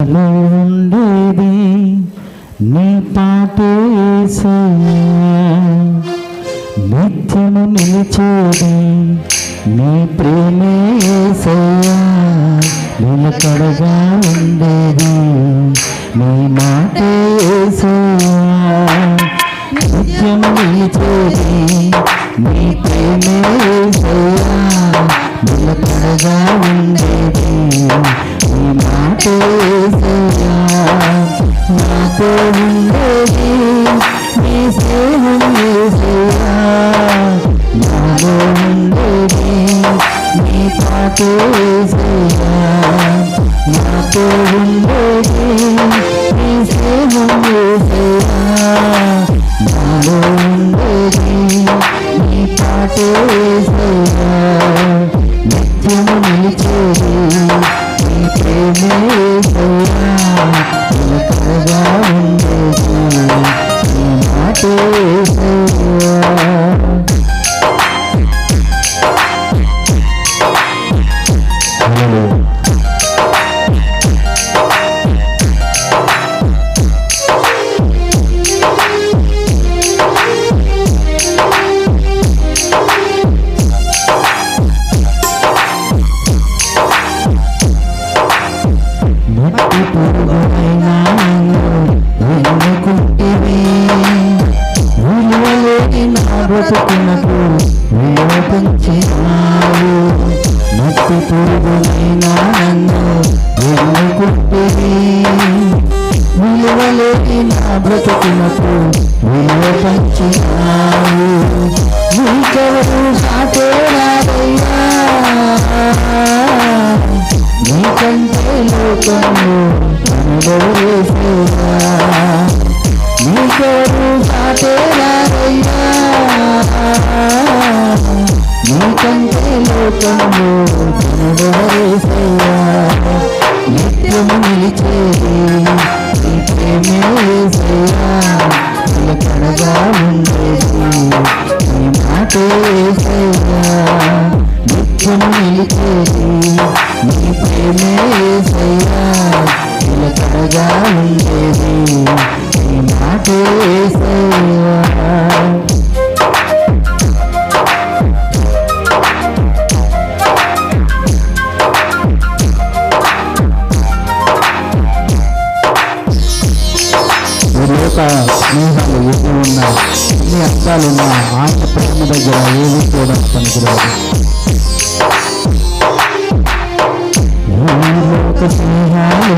ఉండేది నీ పాటే యేసయ్యా, నిత్యము నిలిచేది నీ ప్రేమే యేసయ్యా, నిలకడగా ఉండేది నీ మాటే యేసయ్యా, నిత్యము నిలిచేది నీ ప్రేమే యేసయ్యా, నిలకడగా ఉండేది నీ మాటే యేసయ్యా, నాతో ఉండేది నీ స్నేహం యేసయ్యా, నాలో ఉండేది నీ పాటే యేసయ్యా, నాతో ఉండేది నీ స్నేహం యేసయ్యా, నాలో ఉండేది నీ పాటే యేసయ్యా, నిత్యము నిలిచేది నీ ప్రేమే యేసయ్యా, నిలకడగా ఉండేది నీ మాటే యేసయ్యా. మట్టి పురుగునైనా ఎన్నుకుంటివి, విలువలేని నా బ్రతుకునకు విలువ పెంచినావు. మట్టి పురుగునైనా నన్ను ఎన్నుకుంటివి, విలువలేని నా బ్రతుకునకు విలువ పెంచినావు. నీకెవరు సాటే రాదయ్యా, నీకంటే లోకంలో తనదెవరు యేసయ్యా, నీకెవరు సాటే రారయ్యా, నీకంటే లోకంలో తనదెవరు యేసయ్యా, నిత్యము నిలిచేది నీ ప్రేమే యేసయ్యా, నిలకడగా ఉండేది నీ మాటే యేసయ్యా, నిత్యము నిలిచేది నీ ప్రేమే యేసయ్యా, నిలకడగా ఉండేది నీ మాటే యేసయ్యా. లోక స్నేహాలు ఎన్ని ఉన్నా, ఎన్ని అర్థాలున్నా ఆయన ప్రేమ దగ్గర ఏది కూడా పనికిరాదు. లోక స్నేహాలు